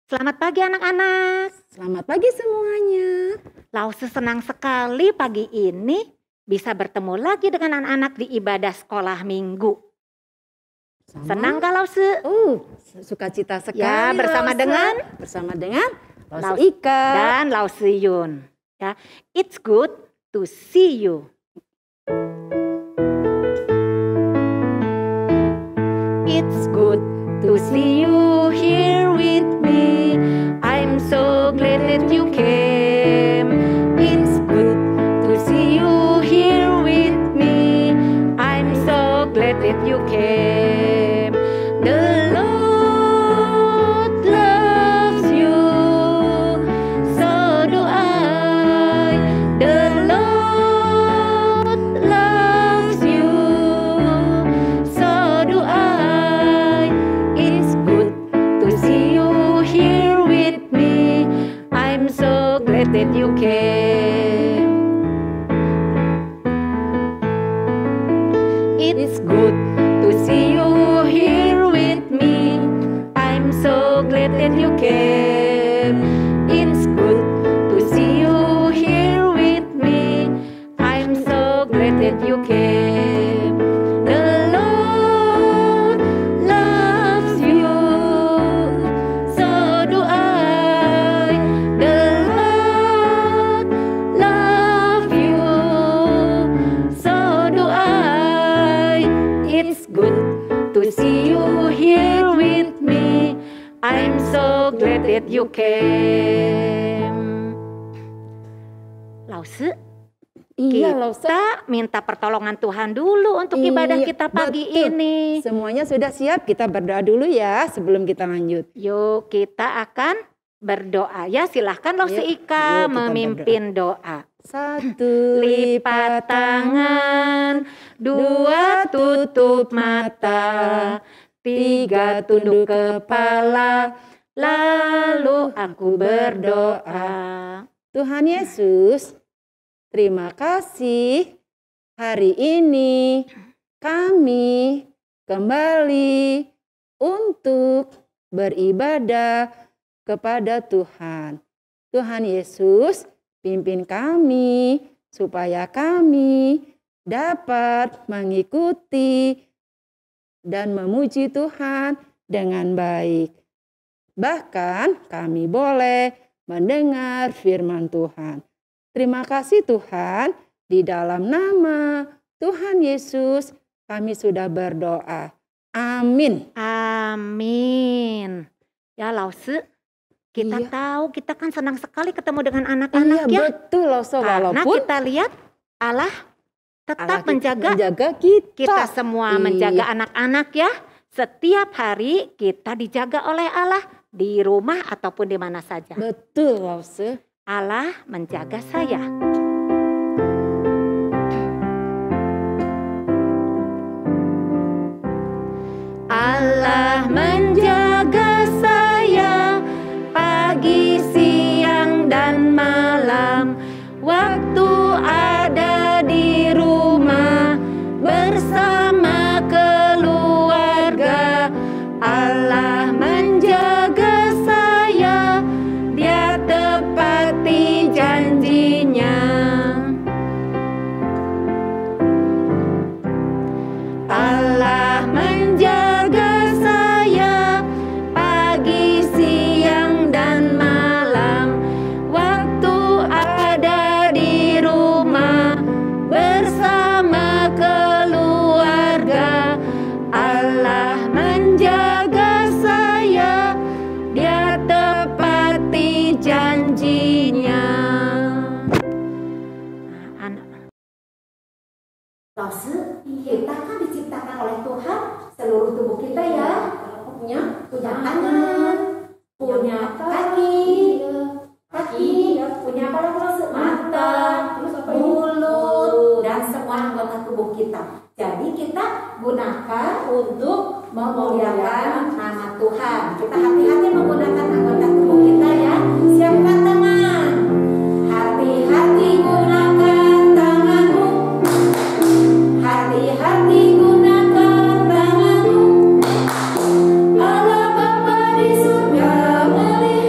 Selamat pagi anak-anak. Selamat pagi semuanya. Lause senang sekali pagi ini bisa bertemu lagi dengan anak-anak di ibadah sekolah minggu. Senang gak Lause? Sukacita sekali. Ya, bersama dengan Lause Ika dan Lause Yun. Ya, it's good to see you. It's good to see you here with me. I'm so glad that you came. It's good to see you here with me. I'm so glad that you came. The Lord loves you, so do I. The Lord loves you, so do I. It's good to see you here with me. I'm so glad that you came. It's good to see you here with me. I'm so glad that you came. It's good to see you here with me. I'm so glad that you came. The Lord loves you, so do I. The Lord loves you, so do I. It's good to see you here with me. I'm so glad that you came. Lause, kita minta pertolongan Tuhan dulu untuk ibadah kita pagi ini. Semuanya sudah siap, kita berdoa dulu ya sebelum kita lanjut. Yuk kita akan berdoa ya, silahkan Lause Ika memimpin doa. 1. Lipat tangan, 2 tutup mata, 3 tunduk kepala, lalu aku berdoa. Tuhan Yesus, terima kasih hari ini kami kembali untuk beribadah kepada Tuhan. Tuhan Yesus, pimpin kami supaya kami dapat mengikuti dan memuji Tuhan dengan baik. Bahkan kami boleh mendengar firman Tuhan. Terima kasih Tuhan, di dalam nama Tuhan Yesus kami sudah berdoa. Amin. Amin. Ya Lause, kita tahu kita kan senang sekali ketemu dengan anak-anak ya. Betul Lause, Karena walaupun kita lihat Allah tetap menjaga kita semua, menjaga anak-anak ya. Setiap hari kita dijaga oleh Allah di rumah ataupun di mana saja. Betul Lause. Allah menjaga saya. Allah menjaga saya pagi, siang, dan malam. Waktu ada di rumah bersama keluarga. Allah menjaga saya, Dia tepati janjinya. Allah menjaga saya pagi, siang, dan malam. Waktu ada di rumah bersama keluarga. Allah menjaga saya, Dia tepati janjinya. Lause, kita kan diciptakan oleh Tuhan seluruh tubuh kita ya. Punya tangan, punya kaki, punya apa lagi Lause? Mata, mulut, dan semua anggota tubuh kita. Jadi kita gunakan untuk memuliakan nama Tuhan. Kita hati-hati menggunakan anggota tubuh kita ya. Siapkan tangan. Hati-hati gunakan tanganmu. Hati-hati gunakan tanganmu. Allah Bapa di surga melihat.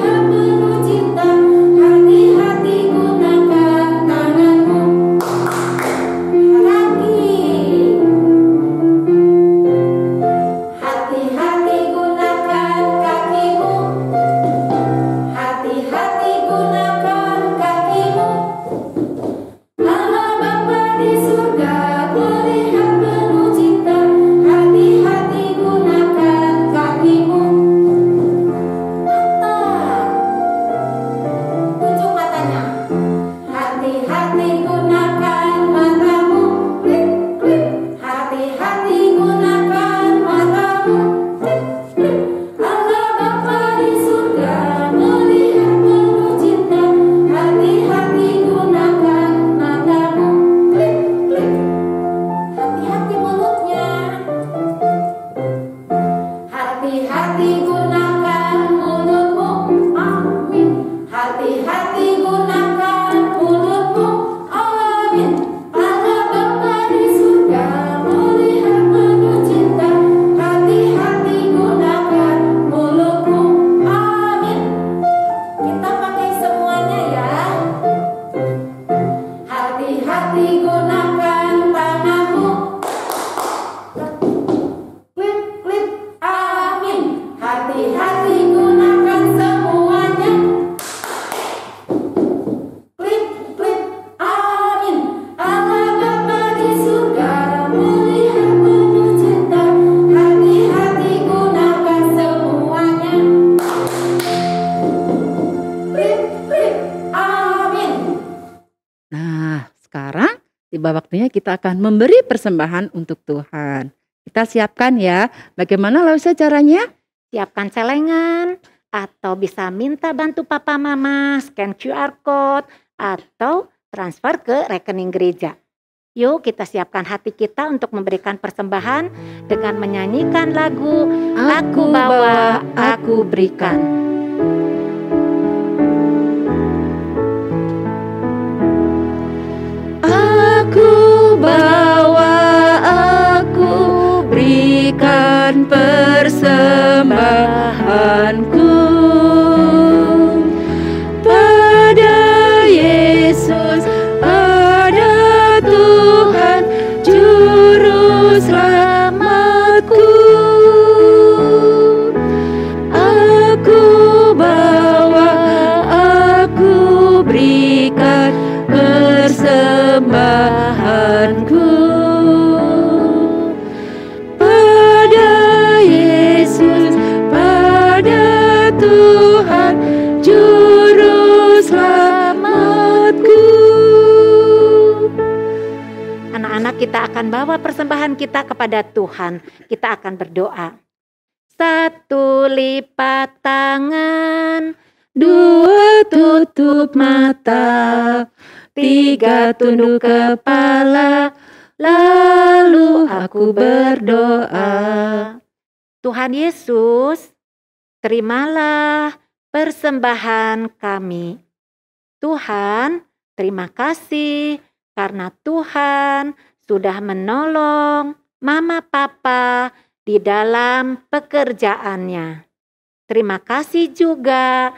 tiba waktunya kita akan memberi persembahan untuk Tuhan. Kita siapkan ya. Bagaimana Lause caranya? Siapkan celengan atau bisa minta bantu papa mama scan QR code atau transfer ke rekening gereja. Yuk kita siapkan hati kita untuk memberikan persembahan dengan menyanyikan lagu Aku Bawa, Aku Berikan. Aku bawa, aku berikan persembahanku pada Yesus, pada Tuhan Juru Selamatku. Aku bawa, aku berikan persembahanku pada Yesus, pada Tuhan Juru Selamatku. Anak-anak, kita akan bawa persembahan kita kepada Tuhan. Kita akan berdoa. 1 lipat tangan, 2 tutup mata, 3 tunduk kepala, lalu aku berdoa. Tuhan Yesus, terimalah persembahan kami. Tuhan, terima kasih karena Tuhan sudah menolong mama papa di dalam pekerjaannya. Terima kasih juga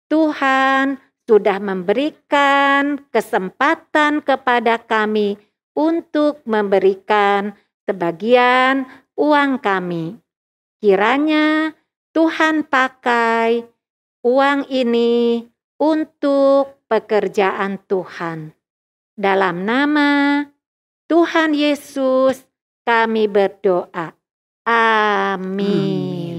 Tuhan sudah memberikan kesempatan kepada kami untuk memberikan sebagian uang kami. Kiranya Tuhan pakai uang ini untuk pekerjaan Tuhan. Dalam nama Tuhan Yesus kami berdoa. Amin.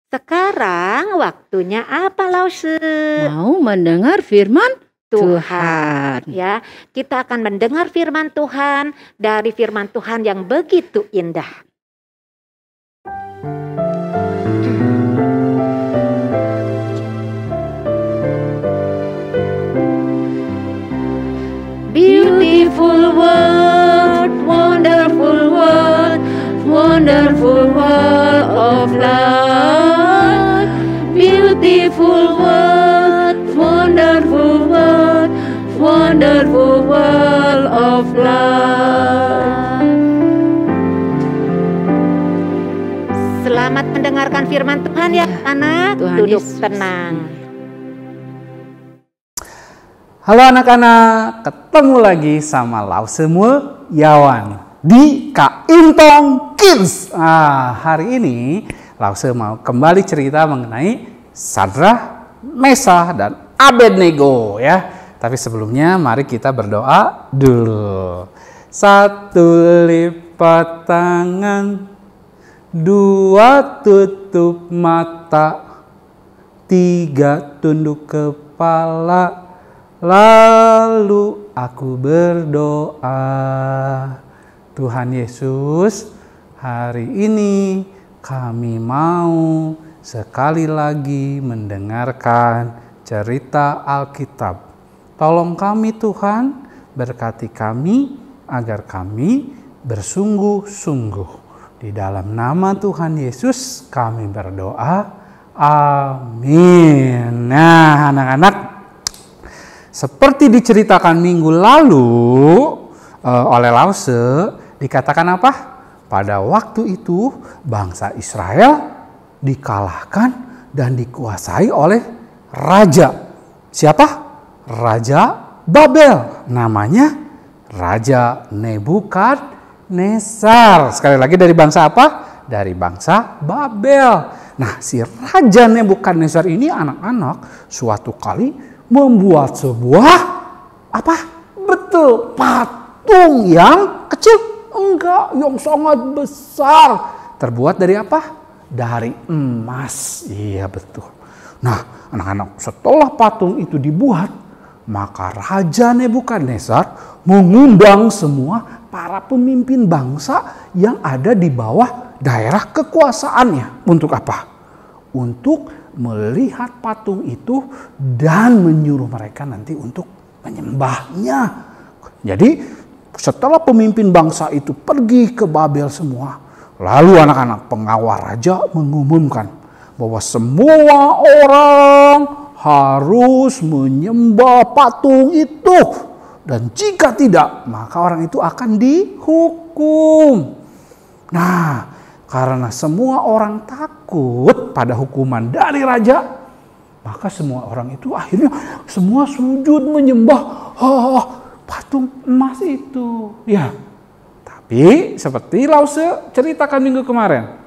Sekarang waktunya apa, Lause? Mau mendengar firman Tuhan. Ya, kita akan mendengar firman Tuhan dari firman Tuhan yang begitu indah. Beautiful world, wonderful world, wonderful world of love. Beautiful world, wonderful world, wonderful world of love. Selamat mendengarkan firman Tuhan ya, anak. Tuhan Duduk Yesus. tenang. Halo anak-anak, ketemu lagi sama Lause Mulyawan di Kak Intong Kids. Hari ini Lause mau kembali cerita mengenai Sadrah, Mesah, dan Abednego ya. Tapi sebelumnya mari kita berdoa dulu. 1 lipat tangan, 2 tutup mata, 3 tunduk kepala, lalu aku berdoa. Tuhan Yesus, hari ini kami mau sekali lagi mendengarkan cerita Alkitab. Tolong kami Tuhan, berkati kami agar kami bersungguh-sungguh. Di dalam nama Tuhan Yesus kami berdoa. Amin. Nah anak-anak, seperti diceritakan minggu lalu oleh Lause, dikatakan apa? Pada waktu itu bangsa Israel dikalahkan dan dikuasai oleh raja. Siapa? Raja Babel. Namanya Raja Nebukadnezar. Sekali lagi dari bangsa apa? Dari bangsa Babel. Nah, si Raja Nebukadnezar ini anak-anak suatu kali membuat sebuah apa? Betul, patung yang kecil. Enggak, yang sangat besar. Terbuat dari apa? Dari emas. Iya betul. Nah, anak-anak, setelah patung itu dibuat, maka Raja Nebukadnezar mengundang semua para pemimpin bangsa yang ada di bawah daerah kekuasaannya. Untuk apa? Untuk melihat patung itu dan menyuruh mereka nanti untuk menyembahnya. Jadi setelah pemimpin bangsa itu pergi ke Babel semua, lalu anak-anak pengawal raja mengumumkan bahwa semua orang harus menyembah patung itu. Dan jika tidak, maka orang itu akan dihukum. Nah, karena semua orang takut pada hukuman dari raja, maka semua orang itu akhirnya semua sujud menyembah patung emas itu. Ya, tapi seperti Lause ceritakan minggu kemarin,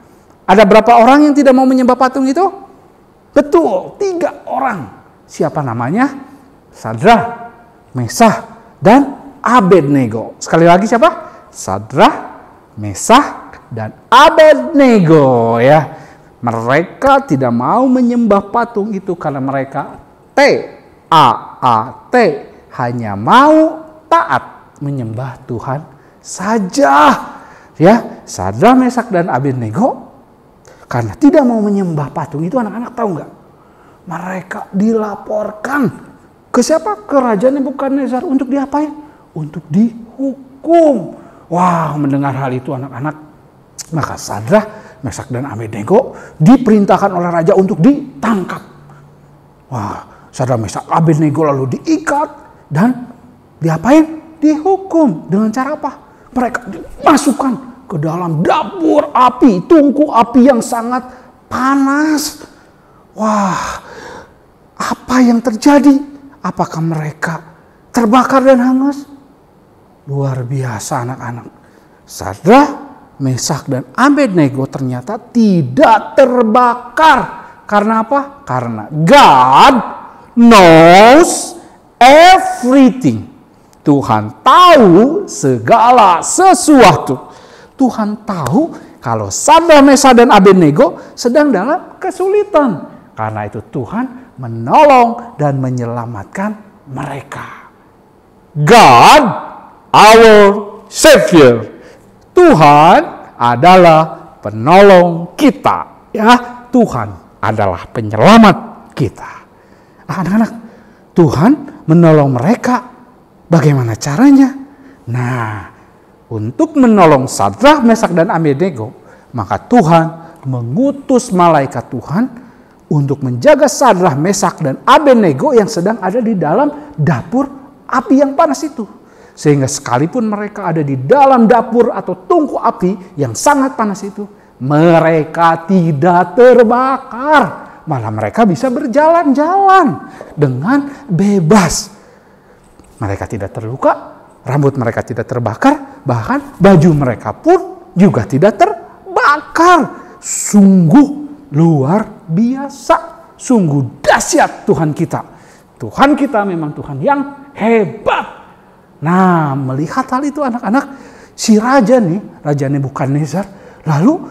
ada berapa orang yang tidak mau menyembah patung itu? Betul, 3 orang. Siapa namanya? Sadrah, Mesah, dan Abednego. Sekali lagi siapa? Sadrah, Mesah, dan Abednego, ya. Mereka tidak mau menyembah patung itu karena mereka T-A-A-T, hanya mau taat menyembah Tuhan saja. Ya, Sadrah, Mesak, dan Abednego karena tidak mau menyembah patung itu, anak-anak tahu nggak? Mereka dilaporkan ke siapa? Ke Raja Nebukadnezar untuk diapain? Untuk dihukum. Wah, mendengar hal itu anak-anak, maka Sadrah, Mesak, dan Abednego diperintahkan oleh raja untuk ditangkap. Wah, Sadrah, Mesak, Abednego lalu diikat dan diapain? Dihukum. Dengan cara apa? Mereka dimasukkan ke dalam dapur api, tungku api yang sangat panas. Wah, apa yang terjadi? Apakah mereka terbakar dan hangus? Luar biasa anak-anak. Sadrah, Mesak, dan Abednego ternyata tidak terbakar. Karena apa? Karena God knows everything. Tuhan tahu segala sesuatu. Tuhan tahu kalau Sadrah, Mesak, dan Abednego sedang dalam kesulitan. Karena itu Tuhan menolong dan menyelamatkan mereka. God, our Savior. Tuhan adalah penolong kita. Ya, Tuhan adalah penyelamat kita. Anak-anak, Tuhan menolong mereka. Bagaimana caranya? Nah, untuk menolong Sadrah, Mesak, dan Abednego, maka Tuhan mengutus malaikat Tuhan untuk menjaga Sadrah, Mesak, dan Abednego yang sedang ada di dalam dapur api yang panas itu. Sehingga sekalipun mereka ada di dalam dapur atau tungku api yang sangat panas itu, mereka tidak terbakar. Malah mereka bisa berjalan-jalan dengan bebas. Mereka tidak terluka, rambut mereka tidak terbakar, bahkan baju mereka pun juga tidak terbakar. Sungguh luar biasa, sungguh dahsyat Tuhan kita. Tuhan kita memang Tuhan yang hebat. Nah, melihat hal itu anak-anak, si raja nih, Raja Nebukadnezar, lalu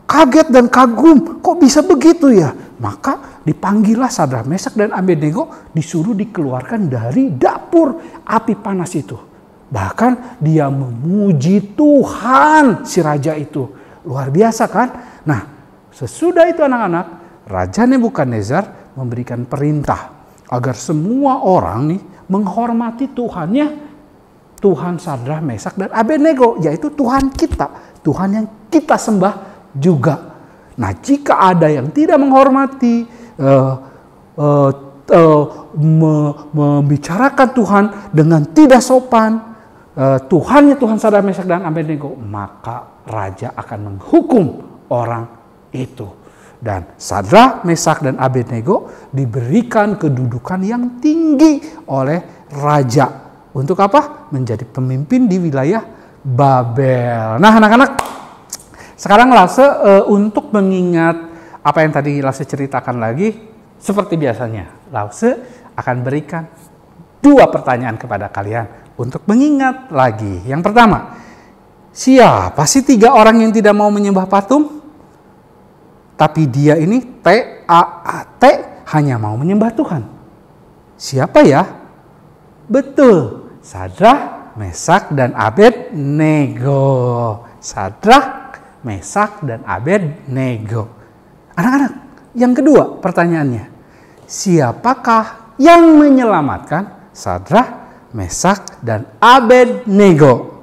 kaget dan kagum, kok bisa begitu ya? Maka dipanggillah Sadrah, Mesak, dan Abednego, disuruh dikeluarkan dari dapur api panas itu. Bahkan dia memuji Tuhan, si raja itu. Luar biasa kan? Nah, sesudah itu anak-anak, Raja Nebukadnezar memberikan perintah agar semua orang nih menghormati Tuhannya, Tuhan Sadrah, Mesak, dan Abednego, yaitu Tuhan kita, Tuhan yang kita sembah juga. Nah, jika ada yang tidak menghormati, membicarakan Tuhan dengan tidak sopan, Tuhannya Tuhan Sadrah, Mesak, dan Abednego, maka raja akan menghukum orang itu. Dan Sadrah, Mesak, dan Abednego diberikan kedudukan yang tinggi oleh raja. Untuk apa? Menjadi pemimpin di wilayah Babel. Nah, anak-anak, sekarang Lause untuk mengingat apa yang tadi Lause ceritakan lagi, seperti biasanya Lause akan berikan 2 pertanyaan kepada kalian untuk mengingat lagi. Yang pertama, siapa sih 3 orang yang tidak mau menyembah patung? Tapi dia ini T-A-A-T hanya mau menyembah Tuhan. Siapa ya? Betul, Sadrak, Mesak, dan Abednego. Sadrak, Mesak, dan Abednego. Anak-anak, yang kedua pertanyaannya, siapakah yang menyelamatkan Sadrak, Mesak, dan Abednego?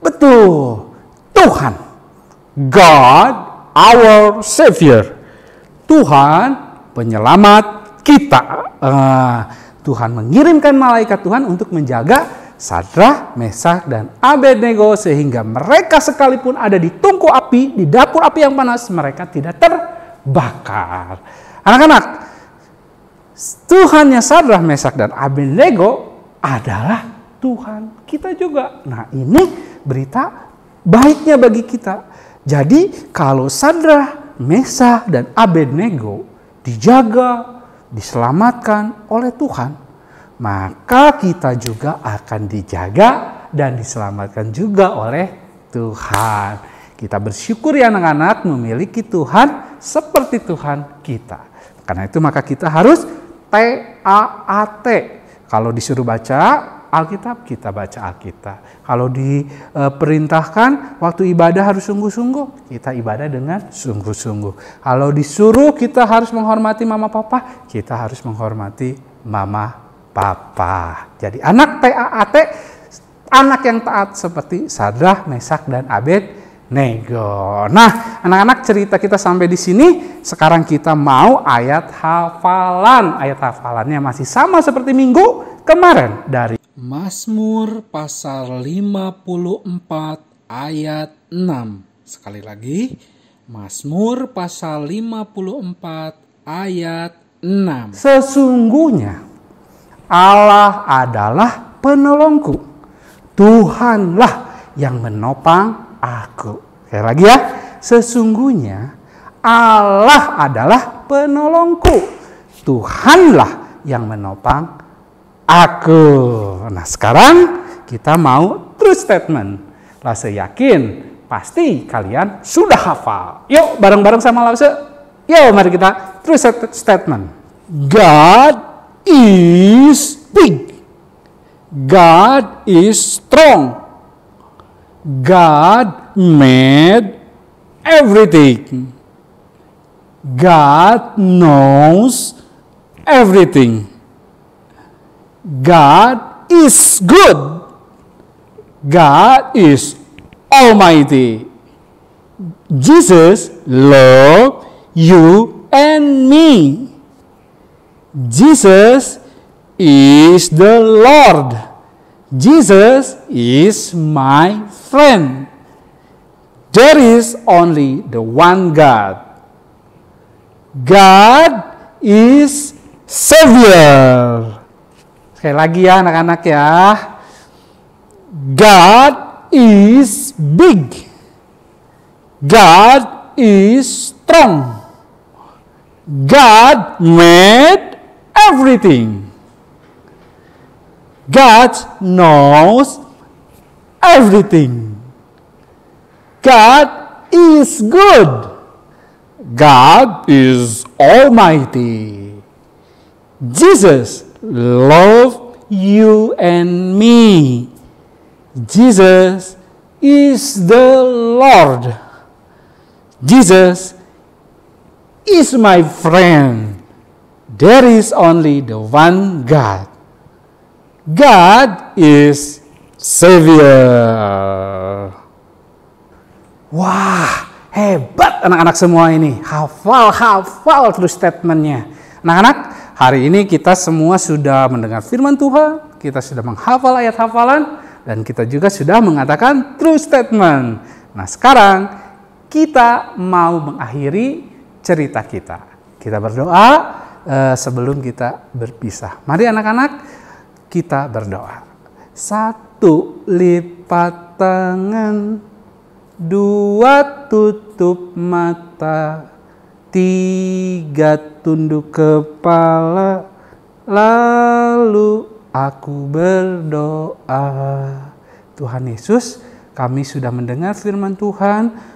Betul, Tuhan. God, our Savior. Tuhan penyelamat kita. Tuhan mengirimkan malaikat Tuhan untuk menjaga Sadrak, Mesak, dan Abednego sehingga mereka sekalipun ada di tungku api, di dapur api yang panas, mereka tidak terbakar. Anak-anak, Tuhannya Sadrak, Mesak, dan Abednego adalah Tuhan kita juga. Nah, ini berita baiknya bagi kita. Jadi kalau Sadrak, Mesak, dan Abednego dijaga, diselamatkan oleh Tuhan, maka kita juga akan dijaga dan diselamatkan juga oleh Tuhan. Kita bersyukur ya anak-anak memiliki Tuhan seperti Tuhan kita. Karena itu maka kita harus TAAT. Kalau disuruh baca Alkitab, kita baca Alkitab. Kalau diperintahkan waktu ibadah harus sungguh-sungguh, kita ibadah dengan sungguh-sungguh. Kalau disuruh kita harus menghormati mama papa, kita harus menghormati mama papa. Jadi anak TAAT, anak yang taat seperti Sadrak, Mesak, dan Abednego. Nah, anak-anak, cerita kita sampai di sini. Sekarang kita mau ayat hafalan. Ayat hafalannya masih sama seperti minggu kemarin dari Mazmur pasal 54 ayat 6. Sekali lagi, Mazmur pasal 54 ayat 6. Sesungguhnya Allah adalah penolongku. Tuhanlah yang menopang aku. Sekali lagi ya, sesungguhnya Allah adalah penolongku. Tuhanlah yang menopang aku. Nah, sekarang kita mau true statement. Lase yakin pasti kalian sudah hafal. Yuk bareng-bareng sama Lase. Yuk mari kita true statement. God is big. God is strong. God made everything. God knows everything. God is good. God is almighty. Jesus loves you and me. Jesus is the Lord. Jesus is my friend. There is only the one God. God is Savior. Sekali lagi ya anak-anak ya. God is big. God is strong. God made everything. God knows everything. God is good. God is almighty. Jesus loves you and me. Jesus is the Lord. Jesus is my friend. There is only the one God. God is Savior. Wah, hebat anak-anak semua ini. Hafal terus statementnya. Anak-anak, hari ini kita semua sudah mendengar firman Tuhan. Kita sudah menghafal ayat hafalan. Dan kita juga sudah mengatakan true statement. Nah, sekarang kita mau mengakhiri cerita kita. Kita berdoa sebelum kita berpisah. Mari anak-anak, kita berdoa. 1, lipat tangan. 2, tutup mata. 3, tunduk kepala. Lalu aku berdoa. Tuhan Yesus, kami sudah mendengar firman Tuhan.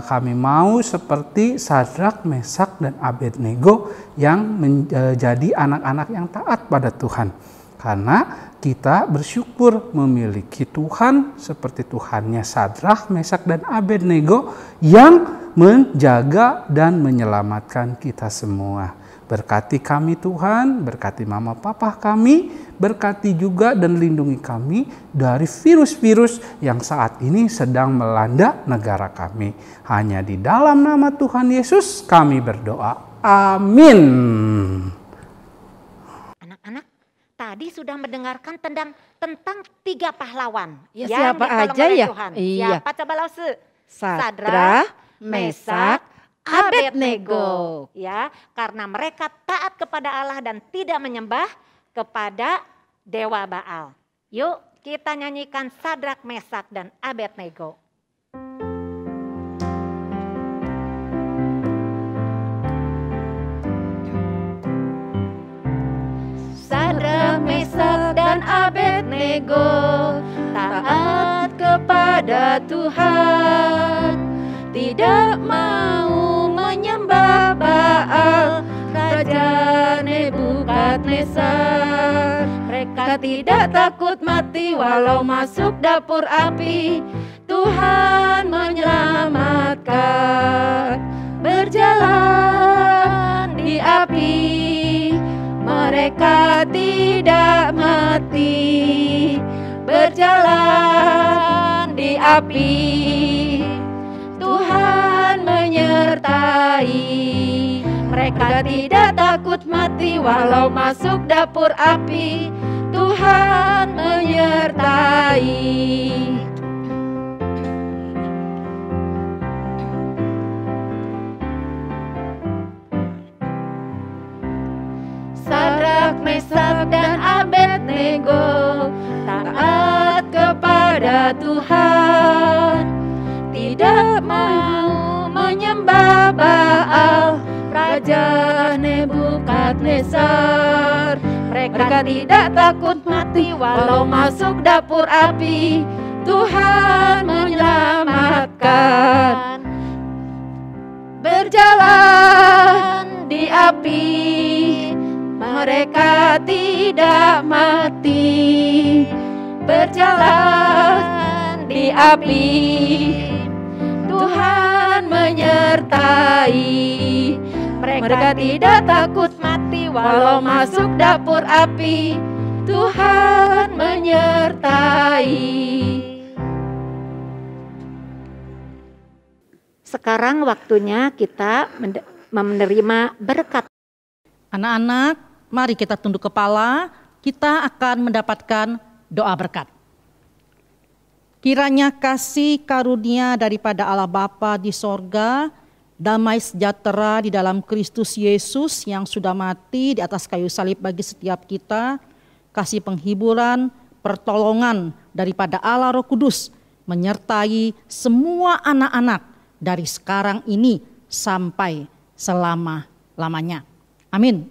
Kami mau seperti Sadrak, Mesak, dan Abednego yang menjadi anak-anak yang taat pada Tuhan. Karena kita bersyukur memiliki Tuhan seperti Tuhannya Sadrak, Mesak, dan Abednego yang menjaga dan menyelamatkan kita semua. Berkati kami Tuhan, berkati mama papa kami, berkati juga dan lindungi kami dari virus-virus yang saat ini sedang melanda negara kami. Hanya di dalam nama Tuhan Yesus kami berdoa. Amin. Anak-anak, tadi sudah mendengarkan tentang 3 pahlawan Ya, yang siapa ditolong aja oleh ya? Tuhan. Iya. Siapa coba Lause? Sadrak, Mesak, Abednego. Ya, karena mereka taat kepada Allah dan tidak menyembah kepada dewa Baal. Yuk kita nyanyikan Sadrak, Mesak, dan Abednego. Sadrak, Mesak, dan Abednego taat kepada Tuhan, tidak mau menyembah Baal, Raja Nebukadnezar. Mereka tidak takut mati walau masuk dapur api, Tuhan menyelamatkan. Berjalan di api, mereka tidak mati. Berjalan di api, Tuhan menyertai. Mereka tidak takut mati walau masuk dapur api, Tuhan menyertai. Sadrak, Mesak, dan Abednego taat kepada Tuhan, tidak mau menyembah Baal, Raja Nebukadnezar. Mereka tidak takut mati walau masuk dapur api, Tuhan menyelamatkan. Berjalan di api, mereka tidak mati. Berjalan di api, Tuhan menyertai. Mereka tidak takut mati walau masuk dapur api, Tuhan menyertai. Sekarang waktunya kita menerima berkat. Anak-anak, mari kita tunduk kepala, kita akan mendapatkan doa berkat. Kiranya kasih karunia daripada Allah Bapa di sorga, damai sejahtera di dalam Kristus Yesus yang sudah mati di atas kayu salib bagi setiap kita, kasih penghiburan, pertolongan daripada Allah Roh Kudus menyertai semua anak-anak dari sekarang ini sampai selama-lamanya. Amin.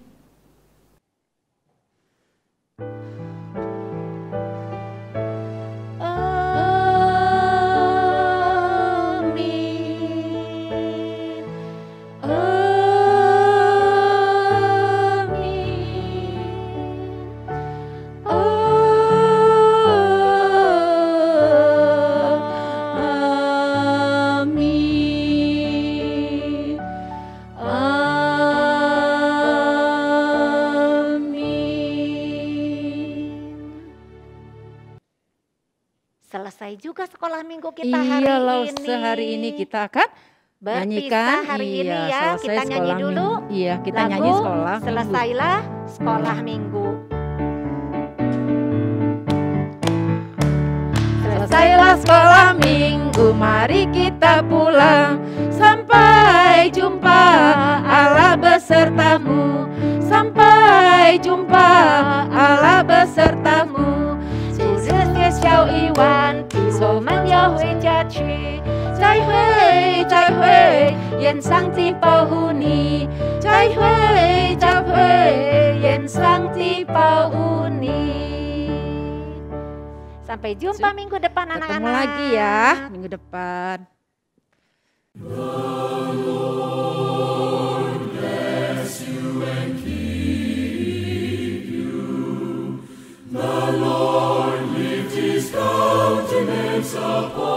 Selesai juga sekolah minggu kita hari Iya, ini. Lause, hari ini kita akan berpisah hari ini ya. selesai Kita nyanyi sekolah dulu. minggu. Iya, kita Lagu nyanyi sekolah minggu. Selesailah sekolah minggu. Selesailah sekolah minggu, mari kita pulang. Sampai jumpa, Allah besertamu. Sampai jumpa, Allah besertamu. 这些小疑问，我们要回家去。再会，再会，愿上帝保护你。再会，再会，愿上帝保护你。Sampai jumpa minggu depan anak-anak. Ketemu lagi ya minggu depan. The Lord Aku